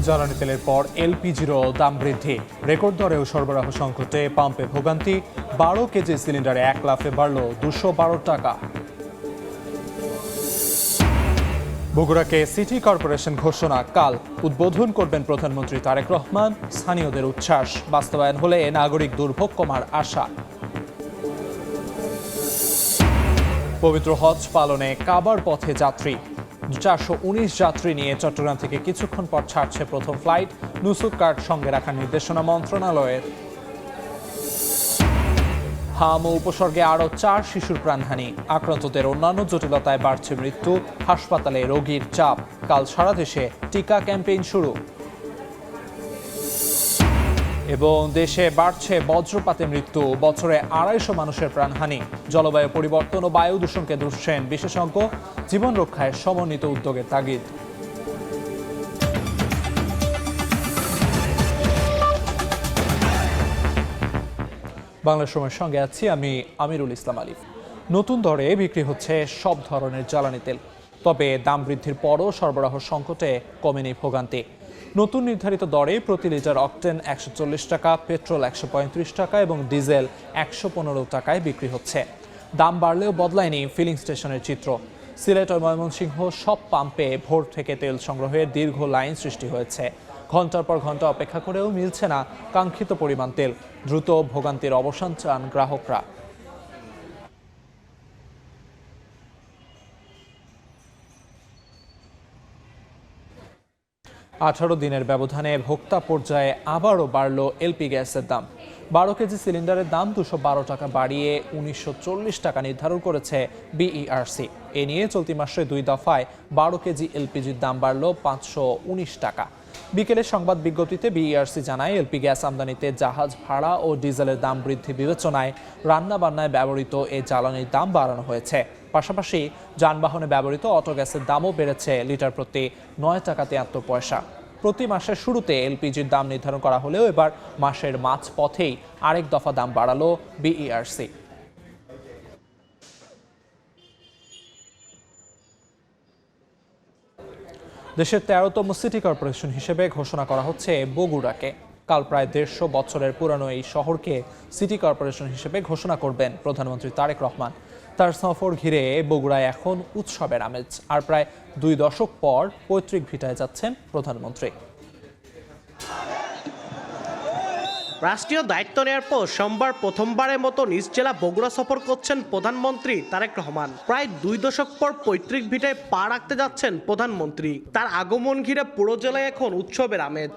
জ্বালানি তেলের পর এলপিজিরও দাম বৃদ্ধি, রেকর্ড দরেও সরবরাহ সংকটে পাম্পে ভোগান্তি। 12 কেজি সিলিন্ডারে 1 লাফে বাড়ল 212 টাকা। বগুড়াকে সিটি কর্পোরেশন ঘোষণা কাল, উদ্বোধন করবেন প্রধানমন্ত্রী তারেক রহমান। স্থানীয়দের উচ্ছ্বাস, বাস্তবায়ন হলে নাগরিক দুর্ভোগ কমার আশা। পবিত্র হজ পালনে কাবার পথে যাত্রী, 419 যাত্রী নিয়ে চট্টগ্রাম থেকে কিছুক্ষণ পর ছাড়ছে প্রথম ফ্লাইট। নুসুক কার্ড সঙ্গে রাখার নির্দেশনা মন্ত্রণালয়ের। হাম ও উপসর্গে আরও 4 শিশুর প্রাণহানি, আক্রান্তদের অন্যান্য জটিলতায় বাড়ছে মৃত্যু। হাসপাতালে রোগীর চাপ, কাল সারা দেশে টিকা ক্যাম্পেইন শুরু। এবং দেশে বাড়ছে বজ্রপাতে মৃত্যু, বছরে 250 মানুষের প্রাণহানি। জলবায়ু পরিবর্তন ও বায়ু দূষণকে দুষছেন বিশেষজ্ঞ, জীবন রক্ষায় সমন্বিত উদ্যোগের তাগিদ। বাংলা সময়ের সঙ্গে আছি আমি আমিরুল ইসলাম আলিফ। নতুন দরে বিক্রি হচ্ছে সব ধরনের জ্বালানি তেল, তবে দাম বৃদ্ধির পরও সরবরাহ সংকটে কমেনি ভোগান্তি। নতুন নির্ধারিত দরে প্রতি লিটার অকটেন 140 টাকা, পেট্রোল 135 টাকা এবং ডিজেল 115 টাকায় বিক্রি হচ্ছে। দাম বাড়লেও বদলায়নি ফিলিং স্টেশনের চিত্র। সিলেট ও ময়মনসিংহ সব পাম্পে ভোর থেকে তেল সংগ্রহের দীর্ঘ লাইন সৃষ্টি হয়েছে। ঘন্টার পর ঘন্টা অপেক্ষা করেও মিলছে না কাঙ্ক্ষিত পরিমাণ তেল। দ্রুত ভোগান্তির অবসান চান গ্রাহকরা। 18 দিনের ব্যবধানে ভোক্তা পর্যায়ে আবারও বাড়ল এলপি গ্যাসের দাম। 12 কেজি সিলিন্ডারের দাম 212 টাকা বাড়িয়ে 1940 টাকা নির্ধারণ করেছে বিইআরসি। এ নিয়ে চলতি মাসে 2 দফায় 12 কেজি এলপিজির দাম বাড়ল 519 টাকা। বিকেলে সংবাদ বিজ্ঞপ্তিতে বিইআরসি জানায়, এলপি গ্যাস আমদানিতে জাহাজ ভাড়া ও ডিজেলের দাম বৃদ্ধি বিবেচনায় রান্নাবান্নায় ব্যবহৃত এই জ্বালানির দাম বাড়ানো হয়েছে। পাশাপাশি যানবাহনে ব্যবহৃত অটো গ্যাসের দামও বেড়েছে লিটার প্রতি 9 টাকা 73 পয়সা। প্রতি মাসের শুরুতে এলপিজির দাম নির্ধারণ করা হলেও এবার মাসের মাঝপথেই আরেক দফা দাম বাড়ালো বিইআরসি। দেশের 13তম সিটি কর্পোরেশন হিসেবে ঘোষণা করা হচ্ছে বগুড়াকে। কাল প্রায় 150 বছরের পুরানো এই শহরকে সিটি কর্পোরেশন হিসেবে ঘোষণা করবেন প্রধানমন্ত্রী তারেক রহমান। তার সফর ঘিরে বগুড়ায় এখন উৎসবের আমেজ। আর প্রায় 2 দশক পর পৈতৃক ভিটায় যাচ্ছেন প্রধানমন্ত্রী। রাষ্ট্রীয় দায়িত্ব নেওয়ার পর সোমবার প্রথমবারের মতো নিজ জেলা বগুড়া সফর করছেন প্রধানমন্ত্রী তারেক রহমান। প্রায় 2 দশক পর পৈতৃক ভিটায় পা রাখতে যাচ্ছেন প্রধানমন্ত্রী। তার আগমন ঘিরে পুরো জেলায় এখন উৎসবের আমেজ।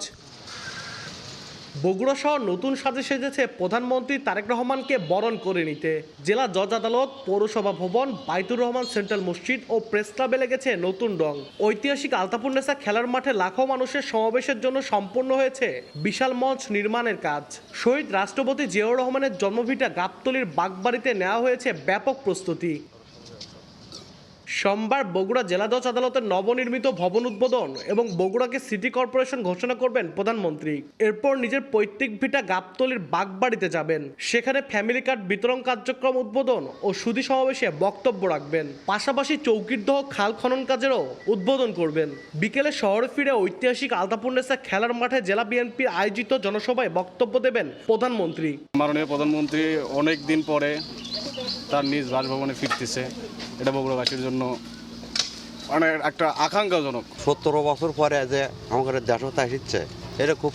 বগুড়া শহর নতুন সাজে সেজেছে প্রধানমন্ত্রী তারেক রহমানকে বরণ করে নিতে। জেলা জজ আদালত, পৌরসভা ভবন, বাইতুর রহমান সেন্ট্রাল মসজিদ ও প্রেস ক্লাবে লেগেছে নতুন রং। ঐতিহাসিক আলতাফুন্নেসা খেলার মাঠে লাখো মানুষের সমাবেশের জন্য সম্পন্ন হয়েছে বিশাল মঞ্চ নির্মাণের কাজ। শহীদ রাষ্ট্রপতি জিয়াউর রহমানের জন্মভিটা গাবতলীর বাগবাড়িতে নেওয়া হয়েছে ব্যাপক প্রস্তুতি। সোমবার বগুড়া জেলা জজ আদালতের নবনির্মিত ভবন উদ্বোধন এবং বগুড়াকে সিটি কর্পোরেশন ঘোষণা করবেন প্রধানমন্ত্রী। এরপর নিজের পৈতৃক ভিটা গাবতলীর বাগবাড়িতে যাবেন। সেখানে ফ্যামিলি কার্ড বিতরণ কার্যক্রম উদ্বোধন ও সুধী সমাবেশে বক্তব্য রাখবেন। পাশাপাশি চৌকিরদহ খাল খনন কাজেরও উদ্বোধন করবেন। বিকেলে শহরে ফিরে ঐতিহাসিক আলতাফুন্নেসা খেলার মাঠে জেলা বিএনপির আয়োজিত জনসভায় বক্তব্য দেবেন প্রধানমন্ত্রী। মাননীয় প্রধানমন্ত্রী অনেক দিন পরে তার নিজ বাসভবনে ফিরতেছে, এটা বগুড়াবাসীর জন্য অনেক একটা আকাঙ্ক্ষাজনক। 17 বছর পরে যে আমাদের দেশটা এসেছে, এটা খুব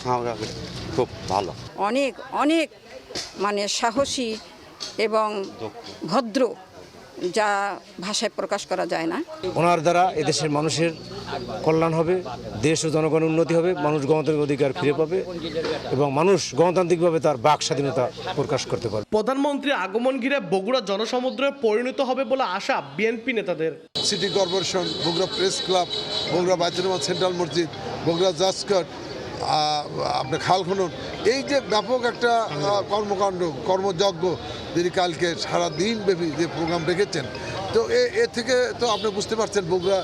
খুব ভালো। অনেক অনেক মানে সাহসী এবং ভদ্র, যা ভাষায় প্রকাশ করা যায় না। ওনার দ্বারা এদেশের মানুষের কল্যাণ হবে, দেশ ও জনগণের উন্নতি হবে, মানুষ গণতান্ত্রিক অধিকার ফিরে পাবে এবং মানুষ গণতান্ত্রিকভাবে তার বাক স্বাধীনতা প্রকাশ করতে পারবে। প্রধানমন্ত্রী আগমন ঘিরে বগুড়া জনসমুদ্রে পরিণত হবে বলে আশা বিএনপি নেতাদের। City corporation, Bogura press club, Bogura Baitur Rahman central মসজিদ, বগুড়া জাজ কোর্ট, আপনার খাল খনন, এই যে ব্যাপক একটা কর্মকাণ্ড, কর্মযজ্ঞ যিনি কালকে সারাদিন ব্যাপী যে প্রোগ্রাম রেখেছেন, তো এ থেকে তো আপনি বুঝতে পারছেন বগুড়া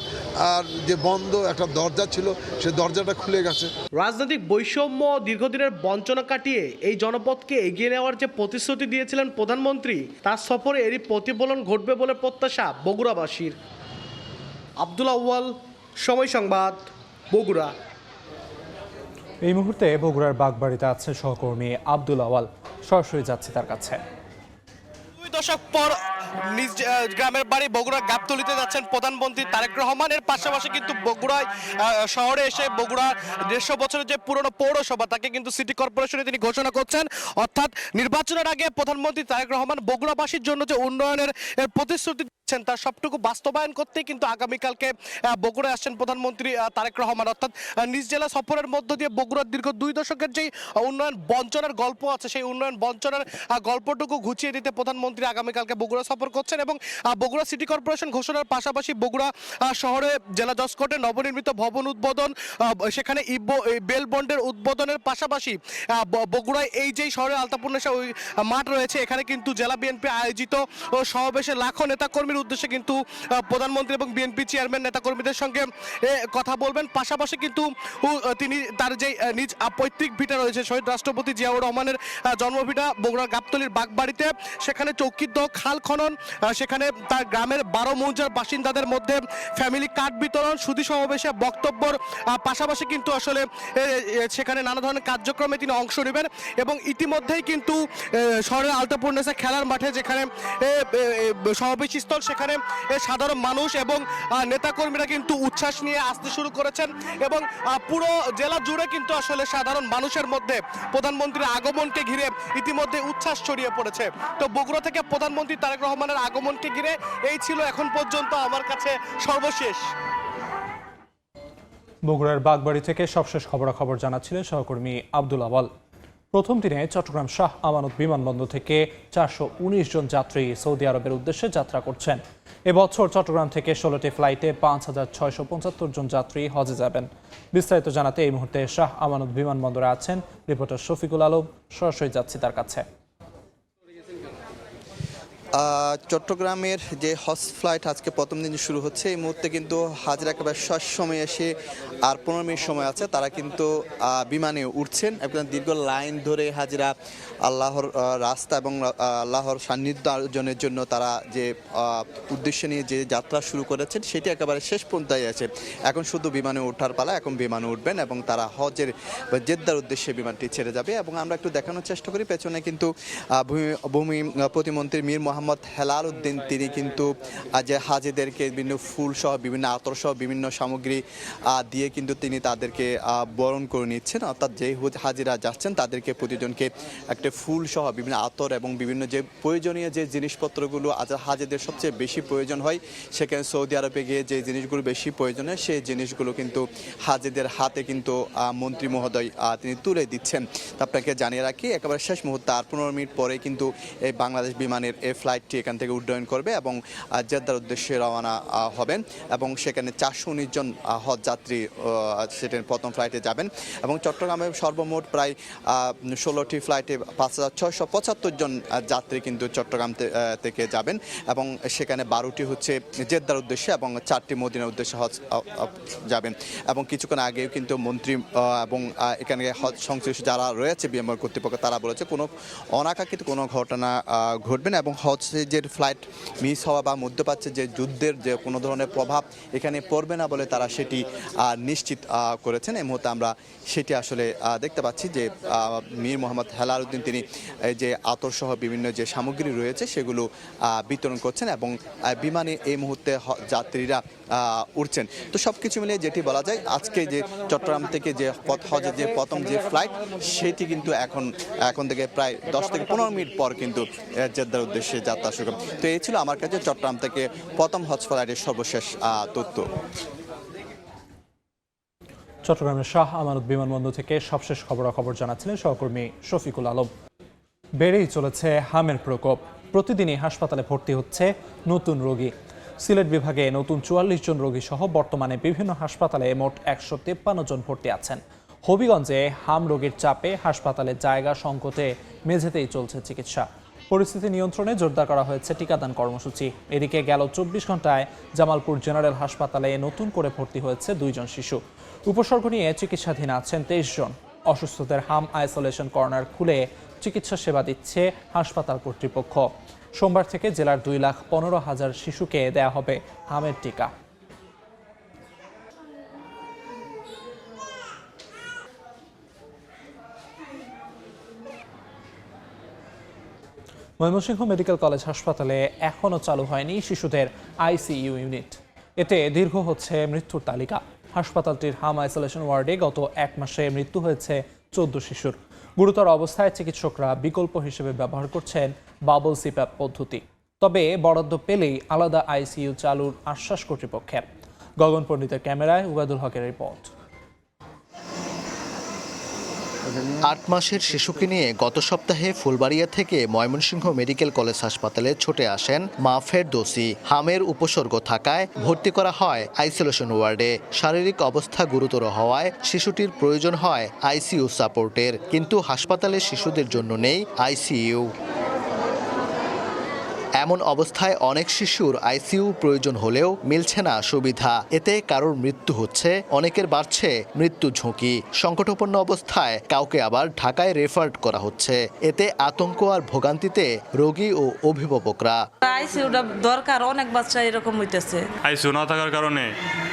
আর যে বন্ধ একটা দরজা ছিল, সে দরজাটা খুলে গেছে। রাজনৈতিক বৈষম্য দীর্ঘদিনের বঞ্চনা কাটিয়ে এই জনপদকে এগিয়ে নেওয়ার যে প্রতিশ্রুতি দিয়েছিলেন প্রধানমন্ত্রী, তার সফরে এরই প্রতিফলন ঘটবে বলে প্রত্যাশা বগুড়াবাসীর। আব্দুল আউয়াল, সময় সংবাদ, বগুড়া। এই মুহূর্তে বগুড়ার বাগবাড়িতে আছে সহকর্মী আব্দুল আওয়াল, সরাসরি যাচ্ছি তার কাছে। 2 দশক পর নিজ গ্রামের বাড়ি বগুড়া গাবতলীতে যাচ্ছেন প্রধানমন্ত্রী তারেক রহমান। এর পাশাপাশি কিন্তু বগুড়ায় শহরে এসে বগুড়া 150 বছরের যে পুরনো পৌরসভা তাকে কিন্তু সিটি কর্পোরেশনে তিনি ঘোষণা করছেন। অর্থাৎ নির্বাচনের আগে প্রধানমন্ত্রী তারেক রহমান বগুড়াবাসীর জন্য যে উন্নয়নের প্রতিশ্রুতি দিচ্ছেন তার সবটুকু বাস্তবায়ন করতেই কিন্তু আগামীকালকে বগুড়ায় আসছেন প্রধানমন্ত্রী তারেক রহমান। অর্থাৎ নিজ জেলা সফরের মধ্য দিয়ে বগুড়ার দীর্ঘ 2 দশকের যেই উন্নয়ন বঞ্চনার গল্প আছে সেই উন্নয়ন বঞ্চনার গল্পটুকু ঘুচিয়ে দিতে প্রধানমন্ত্রী আগামীকালকে বগুড়া সফর করছেন এবং বগুড়া সিটি কর্পোরেশন ঘোষণার পাশাপাশি বগুড়া শহরে জেলা জজ কোর্টে নবনির্মিত ভবন উদ্বোধন, সেখানে বেল বন্ডের উদ্বোধনের পাশাপাশি বগুড়ায় এই যেই শহরের আলতাপূর্ণেশা ওই মাঠ রয়েছে এখানে কিন্তু জেলা বিএনপি আয়োজিত সমাবেশে লাখো নেতাকর্মীর উদ্দেশ্যে কিন্তু প্রধানমন্ত্রী এবং বিএনপি চেয়ারম্যান নেতাকর্মীদের সঙ্গে কথা বলবেন। পাশাপাশি কিন্তু তিনি তার যে নিজ পৈতৃক ভিটা রয়েছে শহীদ রাষ্ট্রপতি জিয়াউর রহমানের জন্মভিটা বগুড়ার গাবতলীর বাগবাড়িতে, সেখানে চৌকিদ্দ খাল খনন, সেখানে তার গ্রামের 12 মৌজার বাসিন্দাদের মধ্যে ফ্যামিলি কার্ড বিতরণ, সুধী সমাবেশে বক্তব্যর পাশাপাশি কিন্তু আসলে সেখানে নানা ধরনের কার্যক্রমে তিনি অংশ নেবেন এবং ইতিমধ্যেই কিন্তু শহরের আলতাপূর্ণেসা খেলার মাঠে যেখানে সমাবেশস্থল সেখানে সাধারণ মানুষ এবং নেতাকর্মীরা কিন্তু উচ্ছ্বাস নিয়ে আসতে শুরু করেছেন এবং পুরো জেলা জুড়ে কিন্তু আসলে সাধারণ মানুষের মধ্যে প্রধানমন্ত্রীর আগমনকে ঘিরে ইতিমধ্যে উচ্ছ্বাস ছড়িয়ে পড়েছে। তো বগুড়া থেকে প্রধানমন্ত্রী তারেক রহমানের আগমনকে ঘিরে এই ছিল এখন পর্যন্ত আমার কাছে সর্বশেষ। বগুড়ার বাগবাড়ি থেকে সবশেষ খবরাখবর জানাচ্ছিলেন সহকর্মী আব্দুল আওয়াল। প্রথম দিনে চট্টগ্রাম শাহ আমানত বিমানবন্দর থেকে 419 জন যাত্রী সৌদি আরবের উদ্দেশ্যে যাত্রা করছেন। এবছর চট্টগ্রাম থেকে 16টি ফ্লাইটে 5675 জন যাত্রী হজে যাবেন। বিস্তারিত জানাতে এই মুহূর্তে শাহ আমানত বিমানবন্দরে আছেন রিপোর্টার শফিকুল আলম, সরাসরি যাচ্ছি তার কাছে। চট্টগ্রামের যে হজ ফ্লাইট আজকে প্রথম দিন শুরু হচ্ছে, এই মুহূর্তে কিন্তু হাজিরা একেবারে শেষ সময় এসে আর 15 মিনিট সময় আছে, তারা কিন্তু বিমানে উঠছেন এবং দীর্ঘ লাইন ধরে হাজিরা আল্লাহর রাস্তা এবং আল্লাহর সান্নিধ্য অর্জনের জন্য তারা যে উদ্দেশ্য নিয়ে যে যাত্রা শুরু করেছেন সেটি একেবারে শেষ পর্যায়ে আছে। এখন শুধু বিমানে ওঠার পালা, এখন বিমানে উঠবেন এবং তারা হজের জেদ্দার উদ্দেশ্যে বিমানটি ছেড়ে যাবে। এবং আমরা একটু দেখানোর চেষ্টা করি, পেছনে কিন্তু ভূমি প্রতিমন্ত্রী মীর মোহাম্মদ হেলাল উদ্দিন তিনি কিন্তু যে হাজিদেরকে বিভিন্ন ফুল সহ বিভিন্ন আতর সহ বিভিন্ন সামগ্রী দিয়ে কিন্তু তিনি তাদেরকে বরণ করে নিচ্ছেন। অর্থাৎ যে হাজিরা যাচ্ছেন তাদেরকে প্রতিজনকে একটা ফুল সহ বিভিন্ন আতর এবং বিভিন্ন যে প্রয়োজনীয় যে জিনিসপত্রগুলো হাজিদের সবচেয়ে বেশি প্রয়োজন হয়, সেখানে সৌদি আরবে গিয়ে যে জিনিসগুলো বেশি প্রয়োজন হয় সেই জিনিসগুলো কিন্তু হাজিদের হাতে কিন্তু মন্ত্রী মহোদয় তিনি তুলে দিচ্ছেন। আপনাকে জানিয়ে রাখি একেবারে শেষ মুহূর্তে আর 15 মিনিট পরে কিন্তু এই বাংলাদেশ বিমানের এই ফ্লাইটটি এখান থেকে উড্ডয়ন করবে এবং জেদ্দার উদ্দেশ্যে রওনা হবেন এবং সেখানে 419 জন হজ যাত্রী সেটা প্রথম ফ্লাইটে যাবেন এবং চট্টগ্রামে সর্বমোট প্রায় 16টি ফ্লাইটে 5675 জন যাত্রী কিন্তু চট্টগ্রাম থেকে যাবেন এবং সেখানে 12টি হচ্ছে জেদ্দার উদ্দেশ্যে এবং 4টি মদিনার উদ্দেশ্যে হজ যাবেন। এবং কিছুক্ষণ আগেও কিন্তু মন্ত্রী এবং এখানে হজ সংশ্লিষ্ট যারা রয়েছে বিএমআর কর্তৃপক্ষ তারা বলেছে কোনো অনাকাঙ্ক্ষিত কোনো ঘটনা ঘটবে না এবং হজের ফ্লাইট মিস হওয়া বা মধ্যপ্রাচ্যের যে যুদ্ধের যে কোনো ধরনের প্রভাব এখানে পড়বে না বলে তারা সেটি নিশ্চিত করেছেন। এই মুহূর্তে আমরা সেটি আসলে দেখতে পাচ্ছি যে মীর মোহাম্মদ হেলাল উদ্দিন তিনি যে আতরসহ বিভিন্ন যে সামগ্রী রয়েছে সেগুলো বিতরণ করছেন এবং বিমানে এই মুহূর্তে যাত্রীরা উঠছেন। তো সব কিছু মিলিয়ে যেটি বলা যায় আজকে যে চট্টগ্রাম থেকে যে হজের যে প্রথম যে ফ্লাইট সেটি কিন্তু এখন থেকে প্রায় 10 থেকে 15 মিনিট পর কিন্তু জেদ্দার উদ্দেশ্যে যাত্রা শুরু। তো এই ছিল আমার কাছে চট্টগ্রাম থেকে প্রথম হজ ফ্লাইটের সর্বশেষ তথ্য। চট্টগ্রামের শাহ আমানত বিমানবন্দর থেকে সবশেষ খবরাখবর জানাচ্ছিলেন সহকর্মী শফিকুল আলম। বেড়েই চলেছে হামের প্রকোপ, প্রতিদিনই হাসপাতালে ভর্তি হচ্ছে নতুন রোগী। সিলেট বিভাগে নতুন 44 জন রোগী সহ বর্তমানে বিভিন্ন হাসপাতালে মোট 153 জন ভর্তি আছেন। হবিগঞ্জে হাম রোগীর চাপে হাসপাতালে জায়গা সংকটে মেঝেতেই চলছে চিকিৎসা। পরিস্থিতি নিয়ন্ত্রণে জোরদার করা হয়েছে টিকাদান কর্মসূচি। এদিকে গেল 24 ঘন্টায় জামালপুর জেনারেল হাসপাতালে নতুন করে ভর্তি হয়েছে 2 জন শিশু। উপসর্গ নিয়ে চিকিৎসাধীন আছেন 23 জন। অসুস্থদের হাম আইসোলেশন কর্নার খুলে চিকিৎসা সেবা দিচ্ছে হাসপাতাল কর্তৃপক্ষ। সোমবার থেকে জেলার 2,15,000 শিশুকে দেয়া হবে হামের টিকা। ময়মনসিংহ মেডিকেল কলেজ হাসপাতালে এখনও চালু হয়নি শিশুদের আইসিইউ ইউনিট। এতে দীর্ঘ হচ্ছে মৃত্যুর তালিকা। হাসপাতালটির হাম আইসোলেশন ওয়ার্ডে গত 1 মাসে মৃত্যু হয়েছে 14 শিশুর। গুরুতর অবস্থায় চিকিৎসকরা বিকল্প হিসেবে ব্যবহার করছেন বাবল সিপ্যাপ পদ্ধতি। তবে বরাদ্দ পেলেই আলাদা আইসিইউ চালুর আশ্বাস কর্তৃপক্ষের। গগন পণ্ডিতের ক্যামেরায় উবায়দুল হকের রিপোর্ট। 8 মাসের শিশুকে নিয়ে গত সপ্তাহে ফুলবাড়িয়া থেকে ময়মনসিংহ মেডিকেল কলেজ হাসপাতালে ছুটে আসেন মা ফেরদৌসী। হামের উপসর্গ থাকায় ভর্তি করা হয় আইসোলেশন ওয়ার্ডে। শারীরিক অবস্থা গুরুতর হওয়ায় শিশুটির প্রয়োজন হয় আইসিইউ সাপোর্টের, কিন্তু হাসপাতালে শিশুদের জন্য নেই আইসিইউ। এমন অবস্থায় অনেক শিশুর আইসিইউ প্রয়োজন হলেও মিলছে না সুবিধা। এতে কারোর মৃত্যু হচ্ছে, অনেকের বাড়ছে মৃত্যু ঝুঁকি। সংকটাপন্ন অবস্থায় কাউকে আবার ঢাকায় রেফার করা হচ্ছে। এতে আতঙ্ক আর ভোগান্তিতে রোগী ও অভিভাবকরা। আইসিইউটা দরকার, অনেক বাচ্চা এরকম হইতেছে। আইসিইউ না থাকার কারণে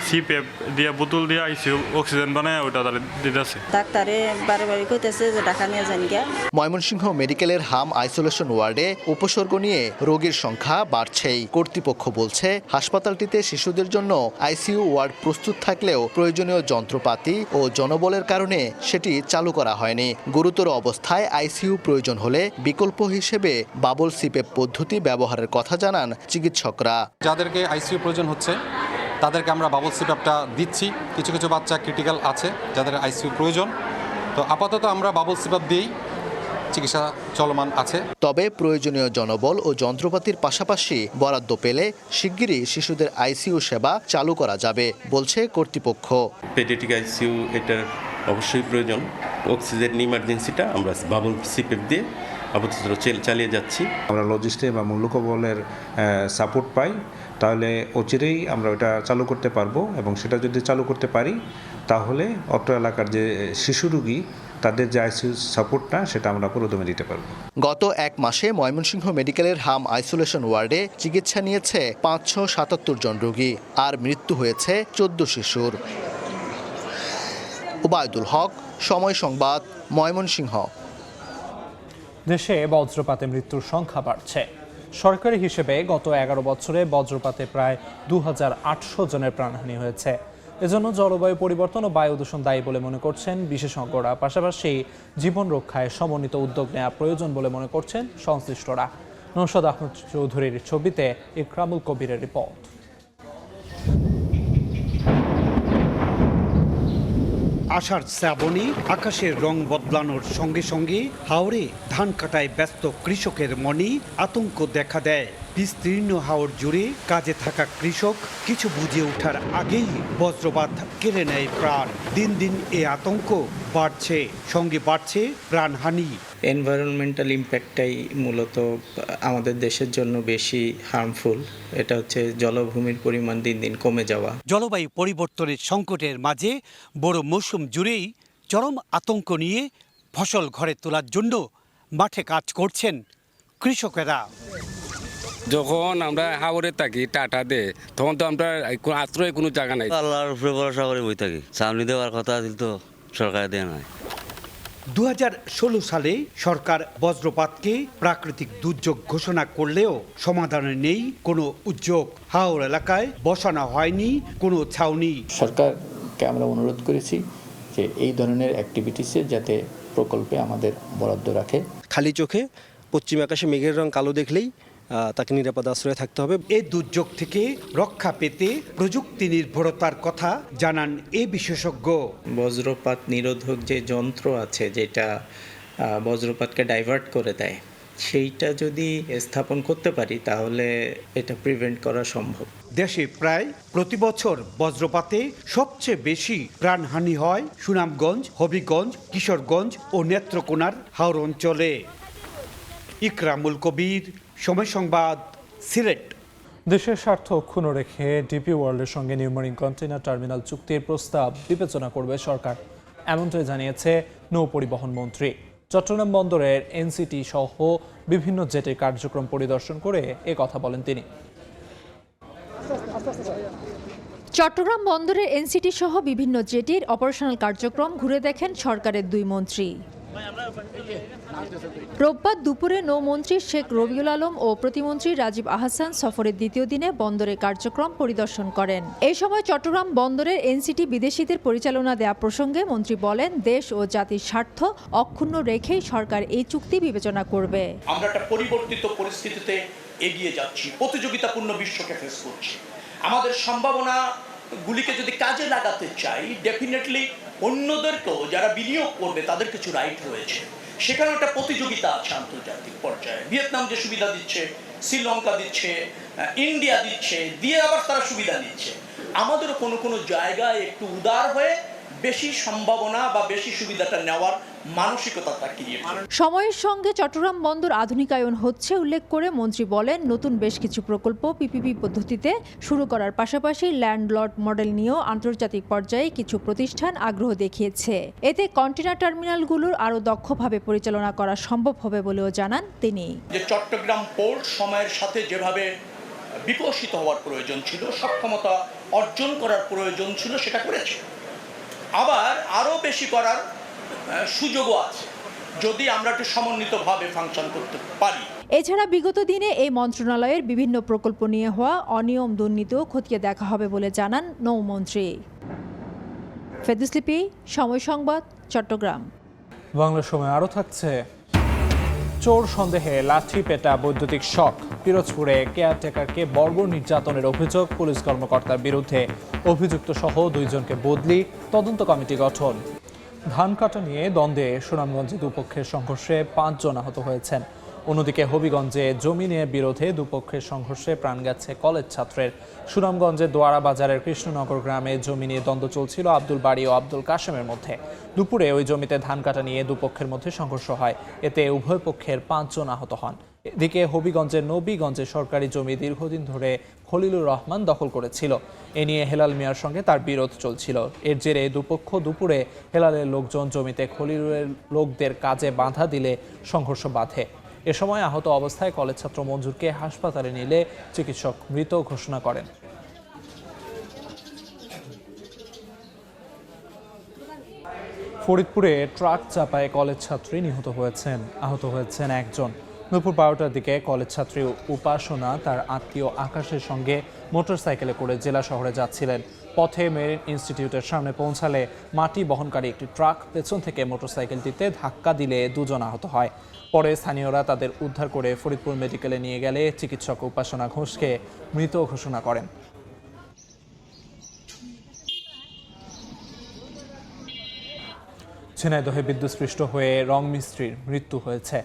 সিপ্যাপ দিয়ে বোতল দিয়ে আইসিইউ অক্সিজেন বানায় ওটা দিতেছে। ডাক্তারে বারে বারে কইতেছে যে ঢাকা নিয়ে যান গিয়া। ময়মনসিংহ মেডিকেলের হাম আইসোলেশন ওয়ার্ডে উপসর্গ নিয়ে রোগীর সংখ্যা বাড়ছেই। কর্তৃপক্ষ বলছে হাসপাতালটিতে শিশুদের জন্য আইসিইউ ওয়ার্ড প্রস্তুত থাকলেও প্রয়োজনীয় যন্ত্রপাতি ও জনবলের কারণে সেটি চালু করা হয়নি। গুরুতর অবস্থায় আইসিইউ প্রয়োজন হলে বিকল্প হিসেবে বাবল সিপ্যাপ পদ্ধতি ব্যবহারের কথা জানান চিকিৎসকরা। যাদেরকে আইসিইউ প্রয়োজন হচ্ছে তাদেরকে আমরা বাবল সিপ্যাপটা দিচ্ছি। কিছু কিছু বাচ্চা ক্রিটিক্যাল আছে যাদের আইসিইউ প্রয়োজন, তো আপাতত আমরা বাবল সিপ্যাপ দিয়েই চিকিৎসা চলমান আছে। তবে প্রয়োজনীয় জনবল ও যন্ত্রপাতির পাশাপাশি বরাদ্দ পেলে শিগগিরই শিশুদের আইসিইউ সেবা চালু করা যাবে বলছে কর্তৃপক্ষ। পেডিয়াট্রিক আইসিইউ এটার অবশ্যই প্রয়োজন। অক্সিজেন ইমার্জেন্সিটা আমরা বাবল সিপ্যাপ দিয়ে আপাতত চালিয়ে যাচ্ছি। আমরা লজিস্টিক বা মূল্যকবলের সাপোর্ট পাই, তাহলে অচিরেই আমরা ওটা চালু করতে পারবো, এবং সেটা যদি চালু করতে পারি তাহলে অত্র এলাকার যে শিশু রোগী তাদের যে আইসিইউ সাপোর্টটা সেটা আমরা পুরোদমে দিতে পারবো। গত 1 মাসে ময়মনসিংহ মেডিকেলের হাম আইসোলেশন ওয়ার্ডে চিকিৎসা নিয়েছে 577 জন রোগী, আর মৃত্যু হয়েছে 14 শিশুর। উবায়দুল হক, সময় সংবাদ, ময়মনসিংহ। দেশে বজ্রপাতে মৃত্যুর সংখ্যা বাড়ছে। সরকারি হিসেবে গত 11 বছরে বজ্রপাতে প্রায় 2800 জনের প্রাণহানি হয়েছে। এজন্য জলবায়ু পরিবর্তন ও বায়ু দূষণ দায়ী বলে মনে করছেন বিশেষজ্ঞরা। পাশাপাশি জীবন রক্ষায় সমন্বিত উদ্যোগ নেওয়া প্রয়োজন বলে মনে করছেন সংশ্লিষ্টরা। নওশাদ আহমদ চৌধুরীর ছবিতে ইকরামুল কবিরের রিপোর্ট। আষাঢ় শ্রাবণে আকাশের রং বদলানোর সঙ্গে সঙ্গে হাওরে ধান কাটায় ব্যস্ত কৃষকের মনে আতঙ্ক দেখা দেয়। বিস্তীর্ণ হাওর জুড়ে কাজে থাকা কৃষক কিছু বুঝে ওঠার আগেই বজ্রপাত কেড়ে নেয় প্রাণ। দিন দিন এ আতঙ্ক বাড়ছে, সঙ্গে বাড়ছে প্রাণহানি। এনভায়রনমেন্টাল ইম্প্যাক্টটাই মূলত আমাদের দেশের জন্য বেশি হার্মফুল। এটা হচ্ছে জলভূমির পরিমাণ দিন দিন কমে যাওয়া। জলবায়ু পরিবর্তনের সংকটের মাঝে বড় মৌসুম জুড়েই চরম আতঙ্ক নিয়ে ফসল ঘরে তোলার জন্য মাঠে কাজ করছেন কৃষকেরা। যখন আমরা হাওরে থাকি টাটা দে, তখন তো আমরা আশ্রয় কোনো জায়গা নাই। আল্লাহর উপরে ভরসা করে বই থাকি। সামনে দেওয়ার কথা ছিল তো সরকার দেয় নাই। 2016 সালে সরকার বজ্রপাতকে প্রাকৃতিক দুর্যোগ ঘোষণা করলেও সমাধানে নেই কোনো উদ্যোগ। হাওর এলাকায় বসানো হয়নি কোনো ছাউনি। সরকারকে আমরা অনুরোধ করেছি যে এই ধরনের অ্যাক্টিভিটিসে যাতে প্রকল্পে আমাদের বরাদ্দ রাখে। খালি চোখে পশ্চিম আকাশে মেঘের রং কালো দেখলেই তাকে নিরাপদ আশ্রয়ে থাকতে হবে। এই দুর্যোগ থেকে রক্ষা পেতে প্রযুক্তি নির্ভরতার কথা জানান এই বিশেষজ্ঞ। বজ্রপাত নিরোধক যে যন্ত্র আছে যেটা বজ্রপাতকে ডাইভার্ট করে দেয়, সেইটা যদি স্থাপন করতে পারি তাহলে এটা প্রিভেন্ট করা সম্ভব। দেশে প্রায় প্রতি বছর বজ্রপাতে সবচেয়ে বেশি প্রাণহানি হয় সুনামগঞ্জ, হবিগঞ্জ, কিশোরগঞ্জ ও নেত্রকোনার হাওর অঞ্চলে। ইকরামুল কবির, সময় সংবাদ, সিলেট। দেশের স্বার্থ অক্ষুণ্ণ রেখে ডিপি ওয়ার্ল্ডের সঙ্গে নিউ মারিন কন্টেইনার টার্মিনাল চুক্তির প্রস্তাব বিবেচনা করবে সরকার, এমনটাই জানিয়েছে নৌ পরিবহন মন্ত্রী। চট্টগ্রাম বন্দরের এনসিটি সহ বিভিন্ন জেটের কার্যক্রম পরিদর্শন করে এ কথা বলেন তিনি। চট্টগ্রাম বন্দরের এনসিটি সহ বিভিন্ন জেটির অপারেশনাল কার্যক্রম ঘুরে দেখেন সরকারের দুই মন্ত্রী। রোববার দুপুরে নৌমন্ত্রী শেখ রবিউল আলম ও প্রতিমন্ত্রী রাজীব আহসান সফরের দ্বিতীয় দিনে বন্দরের কার্যক্রম পরিদর্শন করেন। এই সময় চট্টগ্রাম বন্দরের এনসিটি বিদেশিদের পরিচালনা দেয়া প্রসঙ্গে মন্ত্রী বলেন, দেশ ও জাতির স্বার্থ অক্ষুণ্ণ রেখেই সরকার এই চুক্তি বিবেচনা করবে। আমরা একটা পরিবর্তিত পরিস্থিতিতে এগিয়ে যাচ্ছি, প্রতিযোগিতাপূর্ণ বিশ্বকে ফেস করছি। আমাদের সম্ভাবনাগুলিকে যদি কাজে লাগাতে চাই, ডেফিনেটলি অন্যদেরকেও যারা বিনিয়োগ করবে তাদের কিছু রাইট রয়েছে। সেখানে একটা প্রতিযোগিতা আছে আন্তর্জাতিক পর্যায়ে। ভিয়েতনাম যে সুবিধা দিচ্ছে, শ্রীলঙ্কা দিচ্ছে, ইন্ডিয়া দিচ্ছে, দিয়ে আবার তারা সুবিধা নিচ্ছে। আমাদেরও কোনো কোনো জায়গায় একটু উদার হয়ে বেশি সম্ভাবনা বা বেশি সুবিধাটা নেওয়ার মানসিকতা তাকিয়ে। সময়ের সঙ্গে চট্টগ্রাম বন্দর আধুনিকায়ন হচ্ছে উল্লেখ করে মন্ত্রী বলেন, নতুন বেশ কিছু প্রকল্প পিপিপি পদ্ধতিতে শুরু করার পাশাপাশি ল্যান্ডলর্ড মডেল নিয়েও আন্তর্জাতিক পর্যায়ে কিছু প্রতিষ্ঠান আগ্রহ দেখিয়েছে। এতে কন্টেনার টার্মিনালগুলোর আরও দক্ষভাবে পরিচালনা করা সম্ভব হবে বলেও জানান তিনি। যে চট্টগ্রাম পোর্ট সময়ের সাথে যেভাবে বিকশিত হওয়ার প্রয়োজন ছিল, সক্ষমতা অর্জন করার প্রয়োজন ছিল, সেটা করেছে। আবার আরও বেশি করার সুযোগও আছে যদি আমরা একটু সমন্বিতভাবে ফাংশন করতে পারি। এছাড়া বিগত দিনে এই মন্ত্রণালয়ের বিভিন্ন প্রকল্প নিয়ে হওয়া অনিয়ম দুর্নীতিও খতিয়ে দেখা হবে বলে জানান নৌমন্ত্রী। ফেরদৌস লিপি, সময় সংবাদ, চট্টগ্রাম। বাংলা সময় আরও থাকছে। চোর সন্দেহে লাঠি পেটা বৈদ্যুতিক শক। পিরোজপুরে কেয়ারটেকারকে বর্বর নির্যাতনের অভিযোগ, পুলিশ কর্মকর্তার বিরুদ্ধে অভিযুক্ত সহ 2 জনকে বদলি, তদন্ত কমিটি গঠন। ধান কাটা নিয়ে দ্বন্দ্বে সুনামগঞ্জে দুপক্ষের সংঘর্ষে 5 জন আহত হয়েছেন। অন্যদিকে হবিগঞ্জে জমি নিয়ে বিরোধে দুপক্ষের সংঘর্ষে প্রাণ গেছে কলেজ ছাত্রের। সুনামগঞ্জের দোয়ারা বাজারের কৃষ্ণনগর গ্রামে জমি নিয়ে দ্বন্দ্ব চলছিল আব্দুল বাড়ি ও আব্দুল কাশেমের মধ্যে। দুপুরে ওই জমিতে ধান কাটা নিয়ে দুপক্ষের মধ্যে সংঘর্ষ হয়, এতে উভয় পক্ষের 5 জন আহত হন। এদিকে হবিগঞ্জের নবীগঞ্জে সরকারি জমি দীর্ঘদিন ধরে খলিলুর রহমান দখল করেছিল। এ নিয়ে হেলাল মিয়ার সঙ্গে তার বিরোধ চলছিল। এর জেরে দুপক্ষ দুপুরে হেলালের লোকজন জমিতে খলিলুরের লোকদের কাজে বাধা দিলে সংঘর্ষ বাধে। এ সময় আহত অবস্থায় কলেজ ছাত্র মঞ্জুরকে হাসপাতালে নিলে চিকিৎসক মৃত ঘোষণা করেন। ফরিদপুরে ট্রাক চাপায় কলেজ ছাত্রী নিহত হয়েছেন, আহত হয়েছেন 1 জন। দুপুর 12টার দিকে কলেজ ছাত্রী উপাসনা তার আত্মীয় আকাশের সঙ্গে মোটরসাইকেলে করে জেলা শহরে যাচ্ছিলেন। পথে মেরিন ইনস্টিটিউটের সামনে পৌঁছালে মাটি বহনকারী একটি ট্রাক পেছন থেকে মোটরসাইকেলটিতে ধাক্কা দিলে 2 জন আহত হয়। পরে স্থানীয়রা তাদের উদ্ধার করে ফরিদপুর মেডিকেলে নিয়ে গেলে চিকিৎসক উপাসনা ঘোষকে মৃত ঘোষণা করেন। ঝিনাইদহে বিদ্যুৎস্পৃষ্ট হয়ে রং মিস্ত্রির মৃত্যু হয়েছে।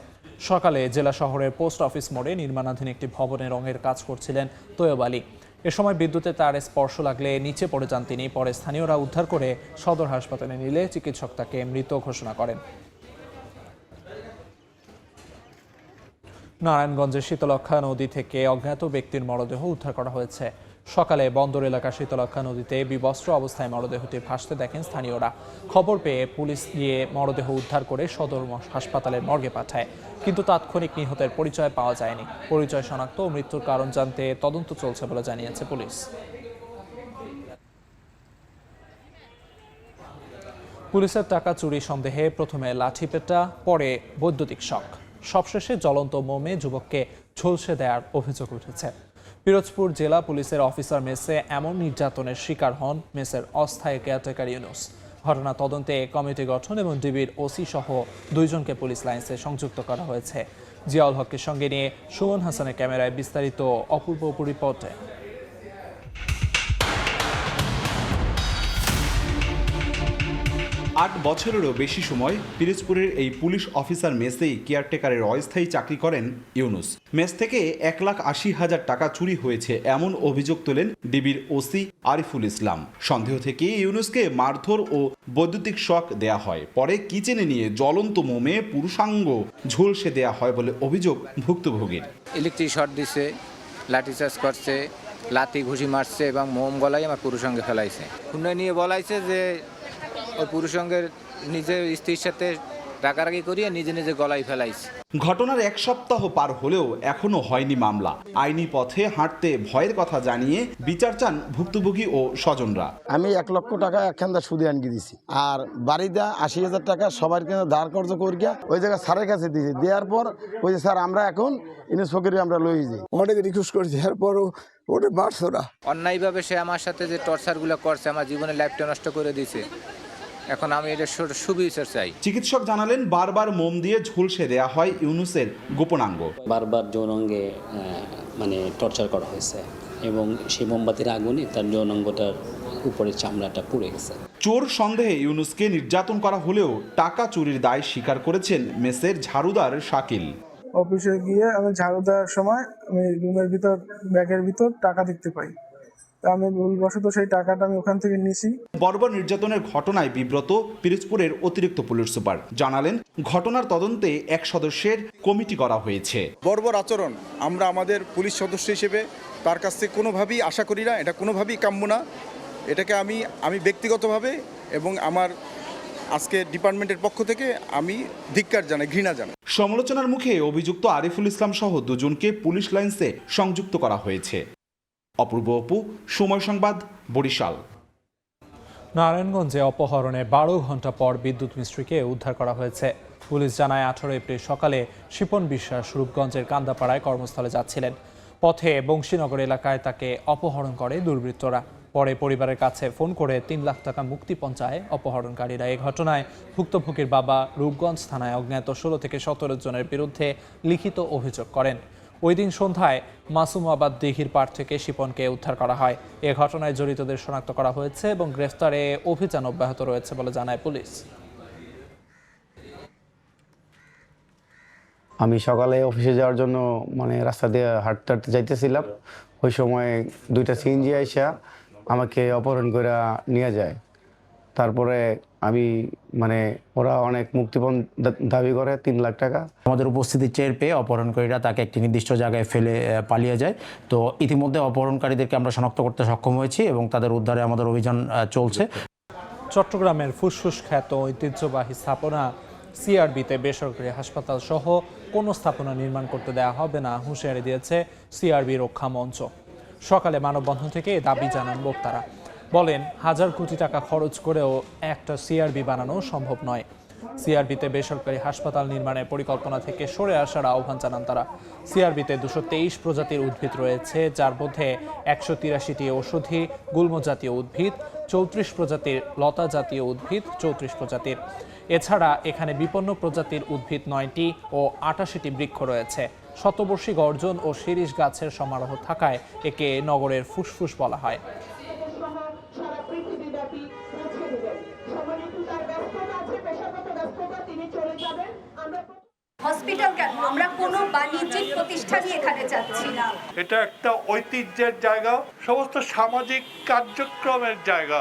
সকালে জেলা শহরের পোস্ট অফিস মোড়ে নির্মাণাধীন একটি ভবনে রঙের কাজ করছিলেন তৈয়ব আলী। এ সময় বিদ্যুতের তারে স্পর্শ লাগলে নিচে পড়ে যান তিনি। পরে স্থানীয়রা উদ্ধার করে সদর হাসপাতালে নিলে চিকিৎসক তাকে মৃত ঘোষণা করেন। নারায়ণগঞ্জের শীতলক্ষা নদী থেকে অজ্ঞাত ব্যক্তির মরদেহ উদ্ধার করা হয়েছে। সকালে বন্দর এলাকার শীতলক্ষা নদীতে বিবস্ত্র অবস্থায় মরদেহটি ভাসতে দেখেন স্থানীয়রা। খবর পেয়ে পুলিশ গিয়ে মরদেহ উদ্ধার করে সদর হাসপাতালের মর্গে পাঠায়, কিন্তু তাৎক্ষণিক নিহতের পরিচয় পাওয়া যায়নি। পরিচয় শনাক্ত ও মৃত্যুর কারণ জানতে তদন্ত চলছে বলে জানিয়েছে পুলিশ। পুলিশের টাকা চুরি সন্দেহে প্রথমে লাঠিপেটা, পরে বৈদ্যুতিক শক, সবশেষে জ্বলন্ত মোমে যুবককে ঝলসে দেওয়ার অভিযোগ উঠেছে। পিরোজপুর জেলা পুলিশের অফিসার মেসে এমন নির্যাতনের শিকার হন মেসের অস্থায়ী কেয়ারটেকার ইউনুস। ঘটনা তদন্তে কমিটি গঠন এবং ডিবির ওসি সহ 2 জনকে পুলিশ লাইন্সে সংযুক্ত করা হয়েছে। জিয়াউল হককে সঙ্গে নিয়ে সুমন হাসানের ক্যামেরায় বিস্তারিত অপূর্ব রিপোর্টে। 8 বছরেরও বেশি সময় পিরোজপুরের এই পুলিশ অফিসার মেসেই কেয়ারটেকারের অস্থায়ী চাকরি করেন ইউনুস। মেস থেকে 1,80,000 টাকা চুরি হয়েছে এমন অভিযোগ তোলেন ডিবির ওসি আরিফুল ইসলাম। সন্দেহ থেকে ইউনুসকে মারধর ও বৈদ্যুতিক শক দেয়া হয়, পরে কিচেনে নিয়ে জ্বলন্ত মোমে পুরুষাঙ্গ ঝলসে দেয়া হয় বলে অভিযোগ ভুক্তভোগীর। ইলেকট্রিক শর্ট দিছে, লাঠিচার্জ করছে, লাথি ঘুষি মারছে এবং মোম গলায় আমার পুরুষাঙ্গে ফেলাইছে। খুনে নিয়ে বলাইছে যে ওই পুরুষাঙ্গের নিজের স্ত্রীর সাথে রাগারাগি করিয়ে নিজে নিজে গলায় ফেলাইছে। ঘটনার এক সপ্তাহ পার হলেও এখনো হয়নি মামলা। আইনি পথে হাঁটতে ভয়ের কথা জানিয়ে বিচার চান ভুক্তভোগী ও স্বজনরা। আমি 1 লক্ষ টাকা একখানটা সুদে আনকি দিছি, আর বাড়িতে 80,000 টাকা সবার কেন ধার কর্জ করিয়া ওই জায়গায় স্যারের কাছে দিয়েছি। দেওয়ার পর ওই যে স্যার আমরা এখন ইনস্পেক্টরে আমরা লই যাই, অনেক রিকোয়েস্ট করছি, এরপরও ওটা মারছে না। অন্যায়ভাবে সে আমার সাথে যে টর্চারগুলো করছে, আমার জীবনের লাইফটা নষ্ট করে দিয়েছে। এখন আমি এটা সুবিচার চাই। চিকিৎসক জানালেন বারবার মোম দিয়ে ঝুলসে দেয়া হয় ইউনুসের গোপনাঙ্গ। বারবার যৌনাঙ্গে টর্চার করা হয়েছে এবং সেই মোমবাতির আগুনে তার যৌনাঙ্গটার উপরে চামড়াটা পুড়ে গেছে। চোর সন্দেহে ইউনুসকে নির্যাতন করা হলেও টাকা চুরির দায় স্বীকার করেছেন মেসের ঝাড়ুদার শাকিল। অফিসে গিয়ে আমি ঝাড়ু দেওয়ার সময় আমি রুমের ভিতর ব্যাগের ভিতর টাকা দেখতে পাই, আমি ভুলবশত সেই টাকাটা আমি ওখান থেকে নিছি। বর্বর নির্যাতনের ঘটনায় বিব্রত পিরোজপুরের অতিরিক্ত পুলিশ সুপার জানালেন ঘটনার তদন্তে 1 সদস্যের কমিটি করা হয়েছে। বর্বর আচরণ আমরা আমাদের পুলিশ সদস্য হিসেবে তার কাছ থেকে কোনোভাবেই আশা করি না, এটা কোনোভাবেই কাম্য না। এটাকে আমি ব্যক্তিগতভাবে এবং আমার আজকে ডিপার্টমেন্টের পক্ষ থেকে আমি ধিক্কার জানাই, ঘৃণা জানাই। সমালোচনার মুখে অভিযুক্ত আরিফুল ইসলাম সহ 2 জনকে পুলিশ লাইন্সে সংযুক্ত করা হয়েছে। অপূর্ব অপু, সময় সংবাদ, বরিশাল। নারায়ণগঞ্জে অপহরণে 12 ঘন্টা পর বিদ্যুৎ মিস্ত্রিকে উদ্ধার করা হয়েছে। পুলিশ জানায় 18 এপ্রিল সকালে শিপন বিশ্বাস রূপগঞ্জের কান্দাপাড়ায় কর্মস্থলে যাচ্ছিলেন। পথে বংশীনগর এলাকায় তাকে অপহরণ করে দুর্বৃত্তরা। পরে পরিবারের কাছে ফোন করে 3 লাখ টাকা মুক্তিপণ চায় অপহরণকারীরা। এই ঘটনায় ভুক্তভোগীর বাবা রূপগঞ্জ থানায় অজ্ঞাত 16 থেকে 17 জনের বিরুদ্ধে লিখিত অভিযোগ করেন। ওই দিন সন্ধ্যায় মাসুমাবাদ দিঘির পাড় থেকে শিপনকে উদ্ধার করা হয়। এ ঘটনায় জড়িতদের শনাক্ত করা হয়েছে এবং গ্রেফতারে অভিযান অব্যাহত রয়েছে বলে জানায় পুলিশ। আমি সকালে অফিসে যাওয়ার জন্য রাস্তা দিয়ে হাঁটতে যাইতেছিলাম, ওই সময় 2টা সিএনজি আইসা আমাকে অপহরণ করে নিয়ে যায়। তারপরে আমি ওরা অনেক মুক্তিপণ দাবি করে 3 লাখ টাকা। আমাদের উপস্থিতি টের পেয়ে অপহরণকারীরা তাকে একটি নির্দিষ্ট জায়গায় ফেলে পালিয়ে যায়। তো ইতিমধ্যে অপহরণকারীদেরকে আমরা শনাক্ত করতে সক্ষম হয়েছি এবং তাদের উদ্ধারে আমাদের অভিযান চলছে। চট্টগ্রামের ফুসফুস খ্যাত ঐতিহ্যবাহী স্থাপনা সিআরবিতে বেসরকারি হাসপাতাল সহ কোনো স্থাপনা নির্মাণ করতে দেওয়া হবে না হুঁশিয়ারি দিয়েছে সিআরবি রক্ষা মঞ্চ। সকালে মানববন্ধন থেকে দাবি জানান বক্তারা। বলেন 1000 কোটি টাকা খরচ করেও একটা সিআরবি বানানো সম্ভব নয়। সিআরবিতে বেসরকারি হাসপাতাল নির্মাণের পরিকল্পনা থেকে সরে আসার আহ্বান জানান তারা। সিআরবিতে 223 প্রজাতির উদ্ভিদ রয়েছে, যার মধ্যে 183টি ঔষধি গুল্ম জাতীয় উদ্ভিদ, 34 প্রজাতির লতা জাতীয় উদ্ভিদ, 34 প্রজাতির। এছাড়া এখানে বিপন্ন প্রজাতির উদ্ভিদ 9টি ও 88টি বৃক্ষ রয়েছে। শতবর্ষী গর্জন ও শিরীষ গাছের সমারোহ থাকায় একে নগরের ফুসফুস বলা হয়। হসপিটাল কেন, আমরা কোনো বাণিজ্যিক প্রতিষ্ঠানই এখানে চাচ্ছি না। এটা একটা ঐতিহ্যের জায়গা, সমস্ত সামাজিক কার্যক্রমের জায়গা।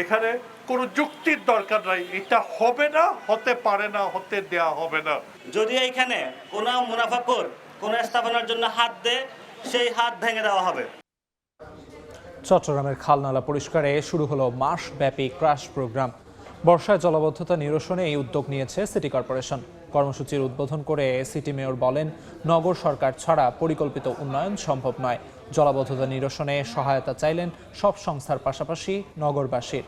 এখানে কোনো যুক্তির দরকার নাই। এটা হবে না, হতে পারে না, হতে দেয়া হবে না। যদি এইখানে কোনো মুনাফাখোর কোনো স্থাপনার জন্য হাত দেয়, সেই হাত ভেঙে দেওয়া হবে। চট্টগ্রামের খালনালা পরিষ্কারে শুরু হলো মাসব্যাপী ক্রাশ প্রোগ্রাম। বর্ষায় জলাবদ্ধতা নিরসনে এই উদ্যোগ নিয়েছে সিটি কর্পোরেশন। কর্মসূচির উদ্বোধন করে সিটি মেয়র বলেন, নগর সরকার ছাড়া পরিকল্পিত উন্নয়ন সম্ভব নয়। জলাবদ্ধতা নিরসনে সহায়তা চাইলেন সব সংস্থার পাশাপাশি নগরবাসীর।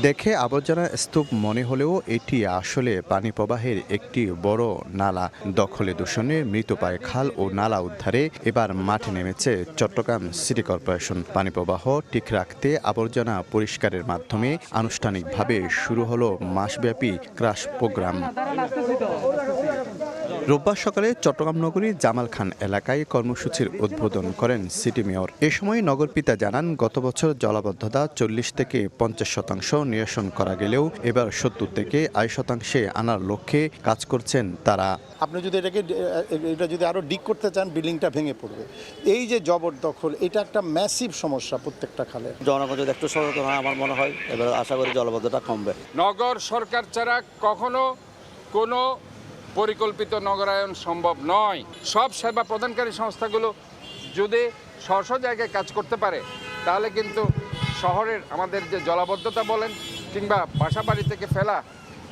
দেখে আবর্জনা স্তূপ মনে হলেও এটি আসলে পানি প্রবাহের একটি বড় নালা। দখলে দূষণে মৃতপ্রায় খাল ও নালা উদ্ধারে এবার মাঠে নেমেছে চট্টগ্রাম সিটি কর্পোরেশন। পানি প্রবাহ ঠিক রাখতে আবর্জনা পরিষ্কারের মাধ্যমে আনুষ্ঠানিকভাবে শুরু হলো মাসব্যাপী ক্রাশ প্রোগ্রাম। রোববার সকালে চট্টগ্রাম নগরীর জামাল খান এলাকায় কর্মসূচির উদ্বোধন করেন সিটি মেয়র। এ সময় নগরপিতা জানান, গত বছর জলাবদ্ধতা 40 থেকে 50% নিরসন করা গেলেও এবার 70 থেকে 80% আনার লক্ষ্যে কাজ করছেন তারা। আপনি যদি এটা যদি আরো ডিক করতে চান, বিল্ডিংটা ভেঙে পড়বে। এই যে জবরদখল, এটা একটা ম্যাসিভ সমস্যা প্রত্যেকটা খালে। জনগণ যদি একটু সচেতন হয়, আমার মনে হয় এবার আশা করি জলাবদ্ধতা কমবে। নগর সরকার ছাড়া কখনো কোনো পরিকল্পিত নগরায়ন সম্ভব নয়। সব সেবা প্রদানকারী সংস্থাগুলো যদি স্ব জায়গায় কাজ করতে পারে, তাহলে কিন্তু শহরের আমাদের যে জলাবদ্ধতা বলেন কিংবা বাসাবাড়ি থেকে ফেলা,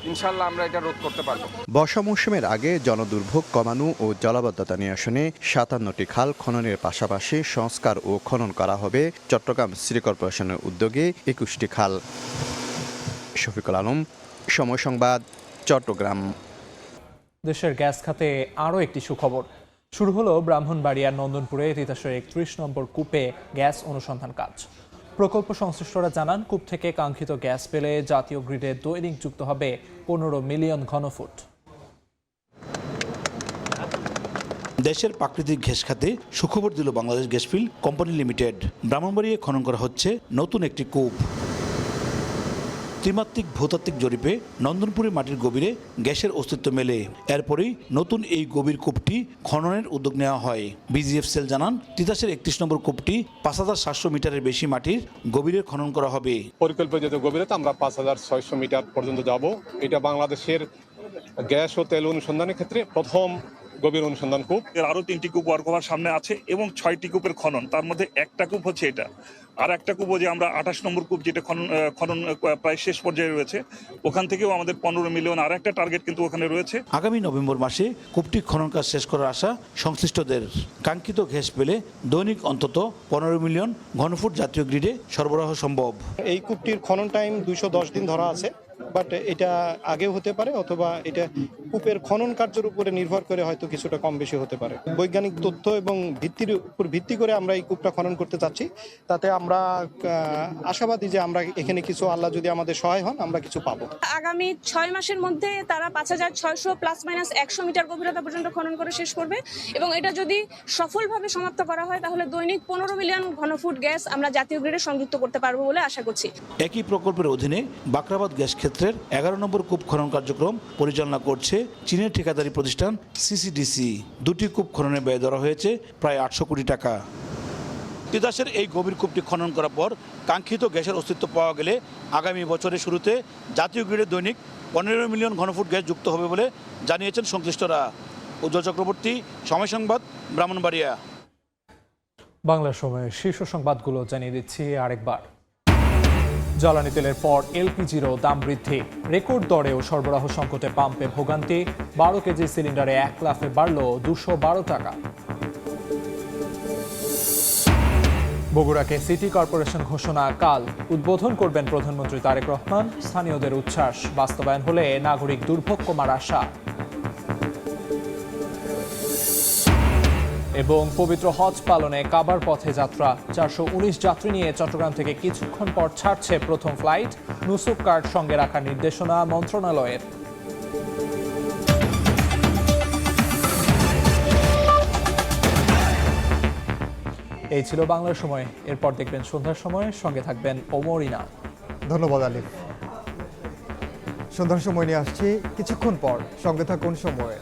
ইনশাল্লাহ আমরা এটা রোধ করতে পারবো। বর্ষা মৌসুমের আগে জনদুর্ভোগ কমানো ও জলাবদ্ধতা নিরসনে 57টি খাল খননের পাশাপাশি সংস্কার ও খনন করা হবে। চট্টগ্রাম সিটি কর্পোরেশনের উদ্যোগে 21টি খাল। শফিকুল আলম, সময় সংবাদ, চট্টগ্রাম। দেশের গ্যাস খাতে আরও একটি সুখবর। শুরু হলো ব্রাহ্মণবাড়িয়ার নন্দনপুরে তিতাসের 31 নম্বর কূপে গ্যাস অনুসন্ধান কাজ। প্রকল্প সংশ্লিষ্টরা জানান, কূপ থেকে কাঙ্ক্ষিত গ্যাস পেলে জাতীয় গ্রিডে দৈনিক যুক্ত হবে 15 মিলিয়ন ঘনফুট। দেশের প্রাকৃতিক গ্যাস খাতে সুখবর দিল Bangladesh gas field company limited. ব্রাহ্মণবাড়িয়ায় খনন করা হচ্ছে নতুন একটি কূপ। ত্রিমাত্রিক ভূতাত্ত্বিক জরিপে নন্দনপুরে মাটির গভীরে গ্যাসের অস্তিত্ব মেলে। এরপরেই নতুন এই গভীর কূপটি খননের উদ্যোগ নেওয়া হয়। বিজিএফ সেল জানান, তিতাসের 31 নম্বর কূপটি 5700 মিটারের বেশি মাটির গভীরে খনন করা হবে। পরিকল্পিত গভীরতা আমরা 5600 মিটার পর্যন্ত যাব। এটা বাংলাদেশের গ্যাস ও তেল অনুসন্ধানের ক্ষেত্রে প্রথম গভীর অনুসন্ধান কূপ। এর আরো 3টি কূপ ওয়ার্ক ওভার সামনে আছে এবং 6টি কূপের খনন। তার মধ্যে একটা কূপ হচ্ছে এটা, আর একটা কূপ যে আমরা 28 নম্বর কূপ, যেটা খনন প্রায় শেষ পর্যায়ে রয়েছে, ওখান থেকেও আমাদের 15 মিলিয়ন আর একটা টার্গেট কিন্তু ওখানে রয়েছে। আগামী নভেম্বর মাসে কূপটি খনন কাজ শেষ করার আশা সংশ্লিষ্টদের। কাঙ্ক্ষিত গ্যাস পেলে দৈনিক অন্তত 15 মিলিয়ন ঘনফুট জাতীয় গ্রিডে সরবরাহ সম্ভব। এই কূপটির খনন টাইম 210 দিন ধরা আছে, বাট এটা আগেও হতে পারে অথবা এটা কূপের খনন কার্যের উপরে নির্ভর করে হয়তো কিছুটা কম বেশি হতে পারে। বৈজ্ঞানিক তথ্য এবং ভিত্তির উপর ভিত্তি করে আমরা এই কূপটা খনন করতে চাচ্ছি। তাতে আমরা আশাবাদী যে আমরা এখানে কিছু, আল্লাহ যদি আমাদের সহায় হন, আমরা কিছু পাবো। আগামী 6 মাসের মধ্যে তারা 5600 প্লাস মাইনাস 100 মিটার গভীরতা পর্যন্ত খনন করে শেষ করবে এবং এটা যদি সফলভাবে সমাপ্ত করা হয় তাহলে দৈনিক 15 মিলিয়ন ঘনফুট গ্যাস আমরা জাতীয় গ্রিডে সংযুক্ত করতে পারবো বলে আশা করছি। একই প্রকল্পের অধীনে বাকরাবাদ গ্যাস ক্ষেত্রের 11 নম্বর কূপ খনন কার্যক্রম পরিচালনা করছে চীনের ঠিকাদারি প্রতিষ্ঠান সিসিডিসি। 2টি কূপ খননে ব্যয় ধরা হয়েছে প্রায় 800 কোটি টাকা। তিতাসের এই গভীর কূপটি খনন করার পর কাঙ্ক্ষিত গ্যাসের অস্তিত্ব পাওয়া গেলে আগামী বছরের শুরুতে জাতীয় গ্রিডে দৈনিক 15 মিলিয়ন ঘনফুট গ্যাস যুক্ত হবে বলে জানিয়েছেন সংশ্লিষ্টরা। উজ্জ্বল চক্রবর্তী, সময় সংবাদ, ব্রাহ্মণবাড়িয়া। বাংলা সময়ের শীর্ষ সংবাদগুলো জানিয়ে দিচ্ছি আরেকবার। জ্বালানি তেলের পর এলপিজিরও দাম বৃদ্ধি। রেকর্ড দরেও সরবরাহ সংকটে পাম্পে ভোগান্তি। 12 কেজি সিলিন্ডারে 1 লাফে বাড়ল 212 টাকা। বগুড়াকে সিটি কর্পোরেশন ঘোষণা কাল। উদ্বোধন করবেন প্রধানমন্ত্রী তারেক রহমান। স্থানীয়দের উচ্ছ্বাস, বাস্তবায়ন হলে নাগরিক দুর্ভোগ কমার আশা। এবং পবিত্র হজ পালনে কাবার পথে যাত্রা। 419 যাত্রী নিয়ে চট্টগ্রাম থেকে কিছুক্ষণ পর ছাড়ছে প্রথম ফ্লাইট। নুসুক কার্ড সঙ্গে রাখার নির্দেশনা মন্ত্রণালয়ের। এই ছিল বাংলার সময়। এরপর দেখবেন সন্ধ্যার সময়, সঙ্গে থাকবেন ওমর ইনাম। ধন্যবাদ আলিফ। সন্ধ্যার সময় নিয়ে আসছি কিছুক্ষণ পর, সঙ্গে থাকুন সময়ে।